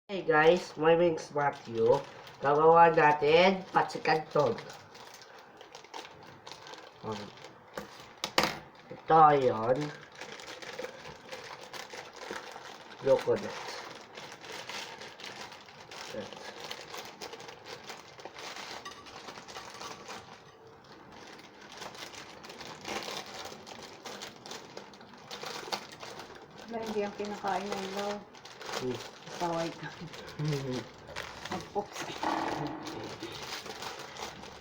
Hey guys, my name is Matthew. Gagawa natin patsikantog. Ito yun. Coconut. Hindi ang kinakain ng ilaw. Saway ka. Mag-pops.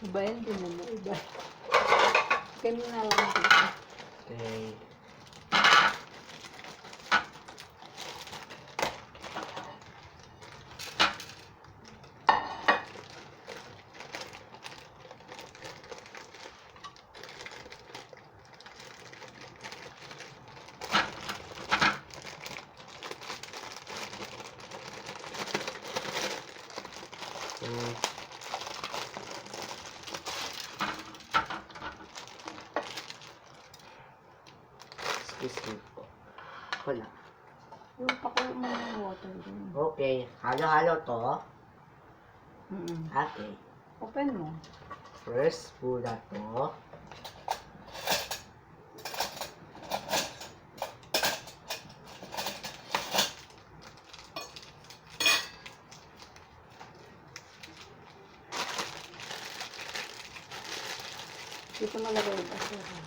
Iba yan, di mo iba. Ganun na lang dito. Okay. Excuse me po. Wala. Yung pakulo mo ng water din. Okay. Halo-halo to. Okay. Open mo. First, muna to. Dito malagay yung basura.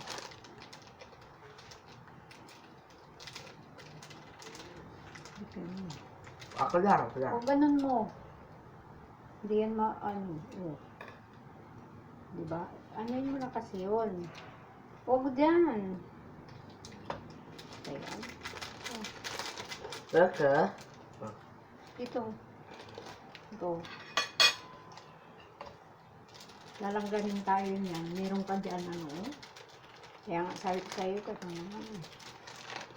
Okay. Ako lang. O ganun mo. Hindi yan diba? Ano mo na kasi yun. Huwag dyan. Ayan. Okay. Dito. Go. Lalanggarin tayo niyan. Meron ka dyan Kaya nga sabi ko sa'yo ka naman.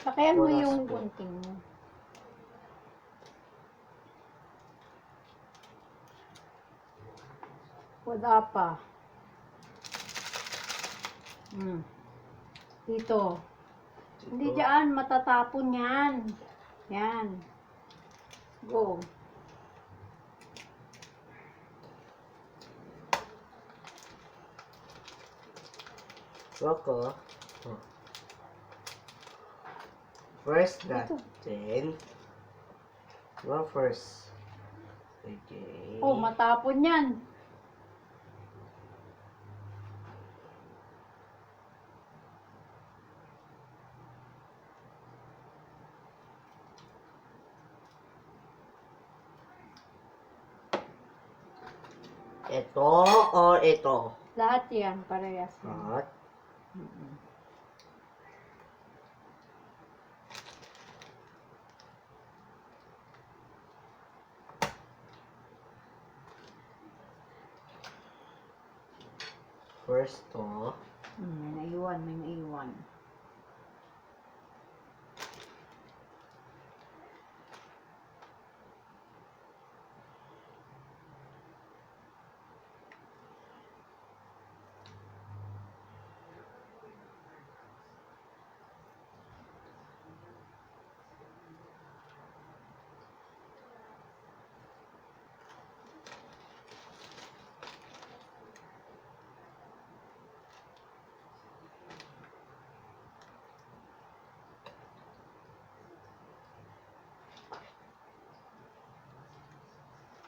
Sakayan mo yung gunting mo. Wala pa. Dito. Hindi dyan. Matatapon yan. Yan. Go. Coco. First natin. Go first. Okay. Oh, matapon yan. Ito or ito? Lahat yan. Parehas yan. Lahat. First to. May naiwan.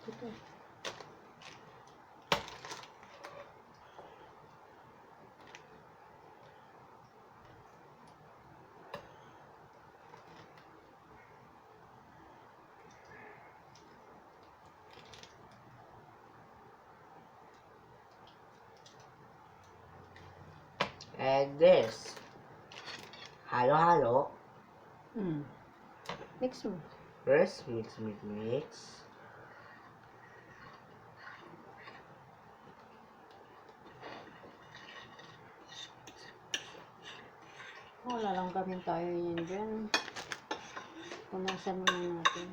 Ito. And this. Halo-halo. Mix mo. First, mix. Wala lang kami tayo yan dyan. Punasan muna natin.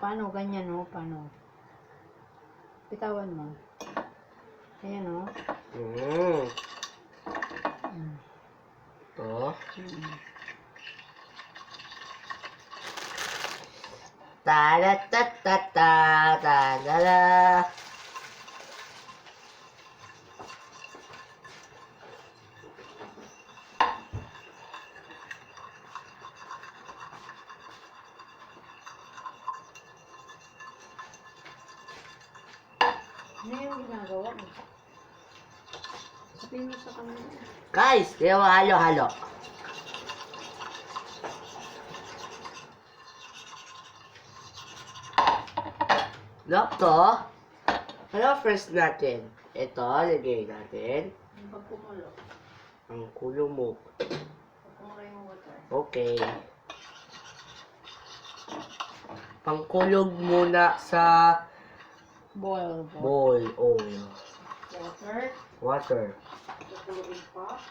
Paano? Ganyan paano? Bitawan mo. Ayan Ta-da-ta-ta-ta, ta-da-da. Ano yung ginagawa mo? Sabihin mo sa kanila. Guys, kaya halo-halo. Loko. Ano first natin? Ito, lagay natin. Pag kumulo. Ang kulo mo. Kumulo yung water. Okay. Pangkulog muna sa Boil. bowl oil. Water. Water. Kukuluin pa.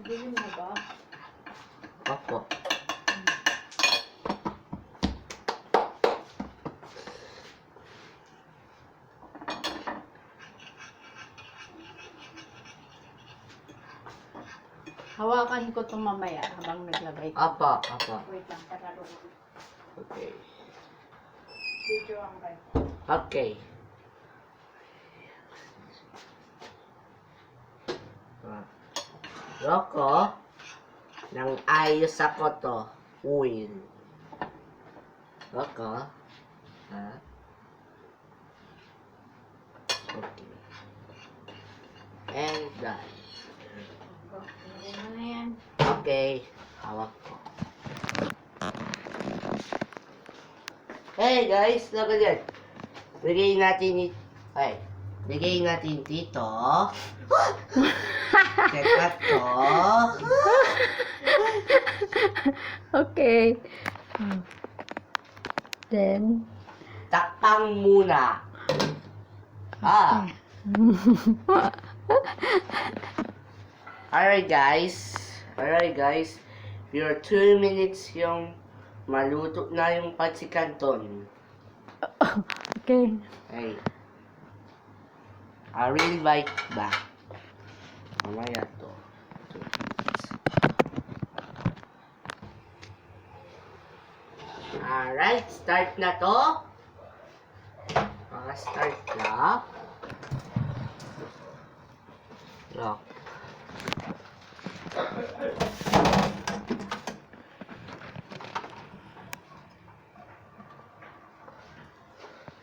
Dilim na ba? Opo. Hawakan ko ito mamaya habang naglagay ko. Apa, apa. Wait lang, para doon. Okay. Video ang kayo. Okay. Loko. Nang ayos ako to. Uwin. Loko. Ha? Okay. And done. Lagay mo na yan. Okay. Hawak ko. Hey guys, look at that. Bigay natin ay, bigay natin dito. Teka to. Okay. Then, Takpang muna. Ah. Alright guys. Alright guys. Your 2 minutes yung maluto na yung patsikanton. okay. Hey. I will bite back. Mamaya to. Alright, start na to. Mga start na. Lock.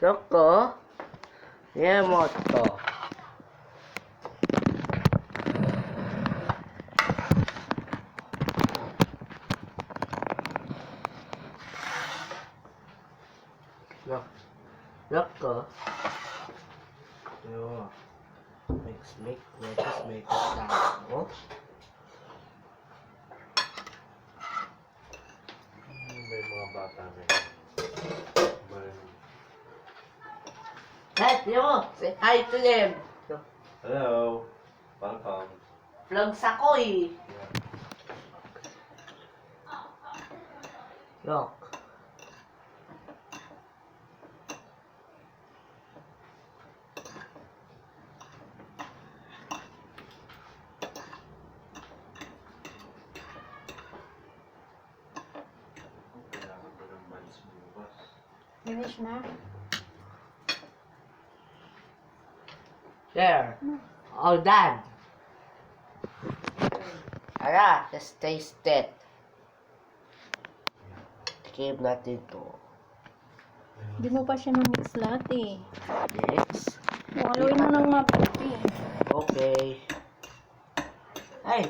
Loko. Yan mo to. Loko. Yo. Make tayo. May mga bata na Hey, yo, say hi to them. Hello. Welcome. Vlogs ako eh. Look. Kailangan ko ng bands bukas. Finish na. There. All done. Ara, just taste it. Tikim natin to. Hindi mo pa siya na-mix lahat eh. Next. Haluin mo ng maputi. Okay. Ay,